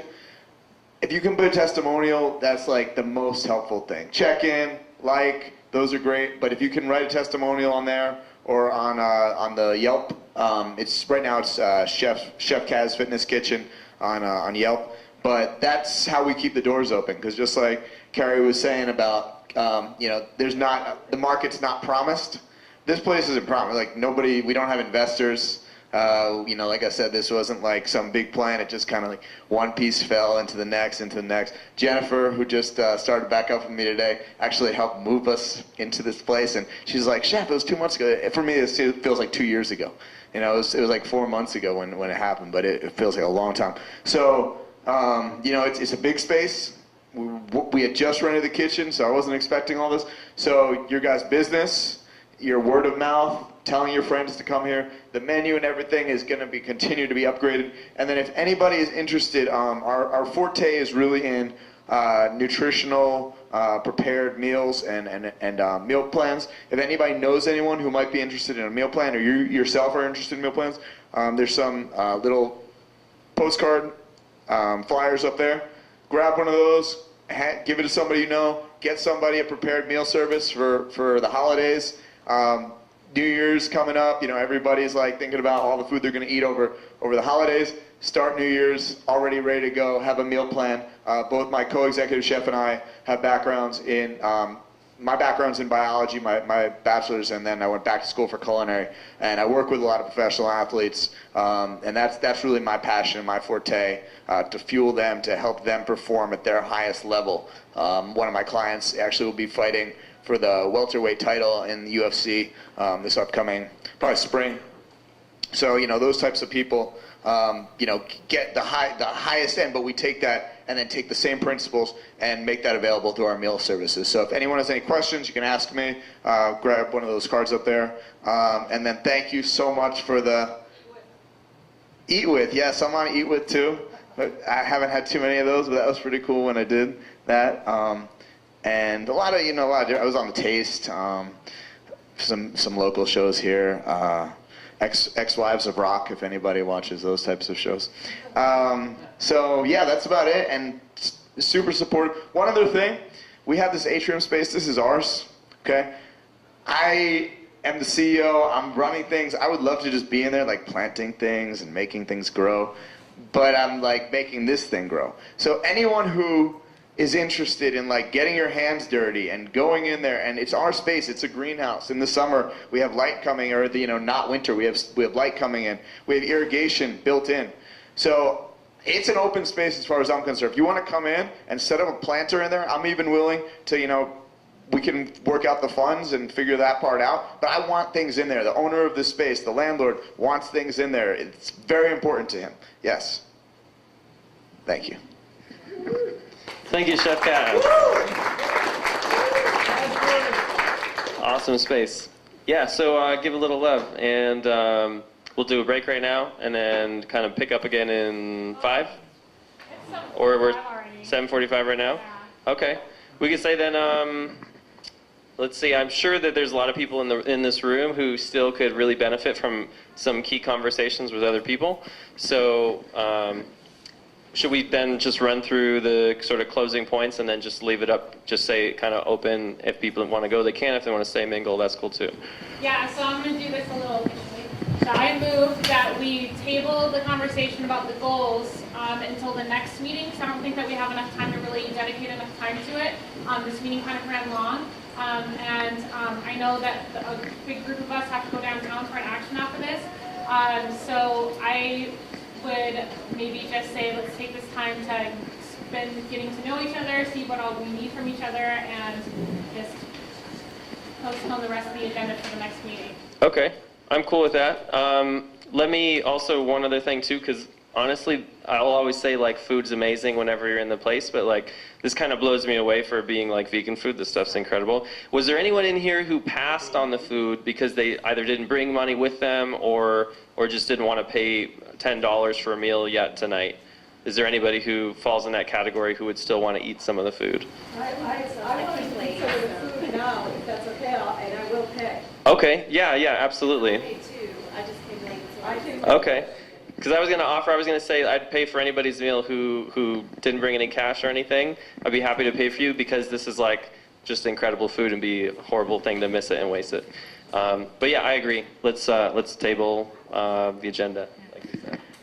If you can put a testimonial, that's like the most helpful thing. Check in, those are great. But if you can write a testimonial on there or on the Yelp, it's right now it's Chef Kaz Fitness Kitchen on Yelp. But that's how we keep the doors open, because just like Carrie was saying about you know, the market's not promised. This place isn't promised. Like we don't have investors. You know, like I said, this wasn't like some big plan. It just kind of like one piece fell into the next. Jennifer, who just started back up with me today, actually helped move us into this place. And she's like, Chef, it was 2 months ago. For me, it feels like 2 years ago. You know, it was like 4 months ago when it happened, but it feels like a long time. So, you know, it's a big space. We had just rented the kitchen, so I wasn't expecting all this. So your guys' business, your word of mouth, telling your friends to come here, the menu and everything is going to continue to be upgraded. And then if anybody is interested, our forte is really in nutritional prepared meals and meal plans. If anybody knows anyone who might be interested in a meal plan, or you yourself are interested in meal plans, there's some little postcard flyers up there. Grab one of those, give it to somebody you know, get somebody a prepared meal service for the holidays. New Year's coming up, you know, everybody's like thinking about all the food they're going to eat over the holidays. Start New Year's already ready to go, have a meal plan. Both my co-executive chef and I have backgrounds in my background's in biology, my bachelor's, and then I went back to school for culinary. And I work with a lot of professional athletes, and that's really my passion and my forte, to fuel them, to help them perform at their highest level. One of my clients actually will be fighting for the welterweight title in the UFC this upcoming, probably spring. So, you know, those types of people, you know, get the highest end, but we take that and then take the same principles and make that available through our meal services. So if anyone has any questions, you can ask me. Grab one of those cards up there. And then thank you so much for the Eat With. Yes, I'm on Eat With too. But I haven't had too many of those, but that was pretty cool when I did that. And a lot of, I was on The Taste, some local shows here. Ex-Wives of Rock, if anybody watches those types of shows. So yeah, that's about it, and super supportive. One other thing, we have this atrium space. This is ours, okay? I am the CEO. I'm running things. I would love to just be in there, like planting things and making things grow, but I'm like making this thing grow. So anyone who is interested in like getting your hands dirty and going in there, and it's our space, it's a greenhouse. In the summer we have light coming, or not winter, we have light coming in, we have irrigation built in. So it's an open space as far as I'm concerned. If you want to come in and set up a planter in there, I'm even willing to, we can work out the funds and figure that part out, but I want things in there. The owner of the space, the landlord, wants things in there. It's very important to him. Yes. Thank you. Thank you, Chef Cat. Awesome space. Yeah, so give a little love, and we'll do a break right now, and then kind of pick up again in 5? Or we're 7:45 right now? Okay. We can say then, let's see, I'm sure that there's a lot of people in this room who still could really benefit from some key conversations with other people. So should we then just run through the sort of closing points and then just leave it up, just say kind of open, if people want to go, they can. If they want to stay mingle, that's cool too. Yeah, so I'm going to do this a little officially. So I move that we table the conversation about the goals until the next meeting, because I don't think that we have enough time to really dedicate enough time to it. This meeting kind of ran long, and I know that a big group of us have to go downtown for an action after this. So I would maybe just say, let's take this time to spend getting to know each other, see what all we need from each other, and just postpone the rest of the agenda for the next meeting. Okay, I'm cool with that. Let me also, one other thing too, because honestly, I'll always say like food's amazing whenever you're in the place, but like this kind of blows me away for being like vegan food. This stuff's incredible. Was there anyone in here who passed on the food because they either didn't bring money with them or just didn't want to pay $10 for a meal yet tonight? Is there anybody who falls in that category who would still want to eat some of the food? I want to eat some of the food now, if that's okay, and I will pay. Okay, yeah, absolutely. Me too. I just came late, so I can. Okay. Because I was going to say I'd pay for anybody's meal who didn't bring any cash or anything. I'd be happy to pay for you because this is like just incredible food and be a horrible thing to miss it and waste it. But yeah, I agree. Let's table the agenda.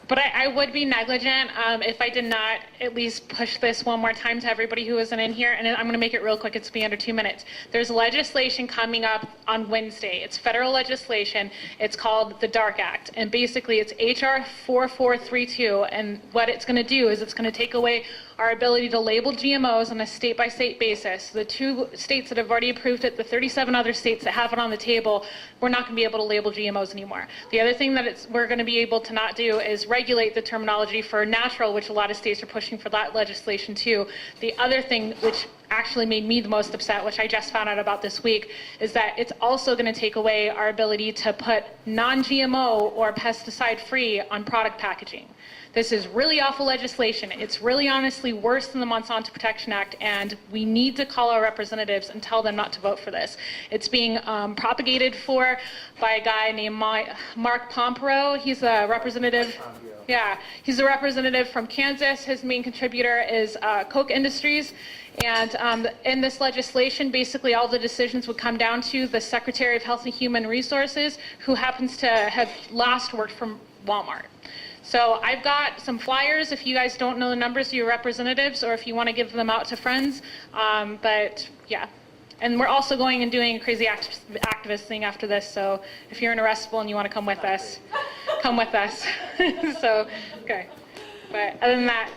But I would be negligent if I did not at least push this one more time to everybody who isn't in here. And I'm going to make it real quick. It's be under 2 minutes. There's legislation coming up on Wednesday. It's federal legislation. It's called the DARK Act. And basically, it's HR 4432. And what it's going to do is it's going to take away our ability to label GMOs on a state-by-state basis. The 2 states that have already approved it, the 37 other states that have it on the table, we're not going to be able to label GMOs anymore. The other thing that we're going to be able to not do is regulate the terminology for natural, which a lot of states are pushing for that legislation too. The other thing, which actually made me the most upset, which I just found out about this week, is that it's also going to take away our ability to put non-GMO or pesticide-free on product packaging. This is really awful legislation. It's really honestly worse than the Monsanto Protection Act, and we need to call our representatives and tell them not to vote for this. It's being propagated by a guy named Mark Pompero. He's a representative. Yeah, he's a representative from Kansas. His main contributor is Koch Industries. And in this legislation, basically all the decisions would come down to the Secretary of Health and Human Resources, who happens to have last worked from Walmart. So I've got some flyers if you guys don't know the numbers of your representatives or if you want to give them out to friends. But yeah, And we're also going and doing a crazy activist thing after this, so if you're in Arrestable and you want to come with us, come with us. So, okay. But other than that,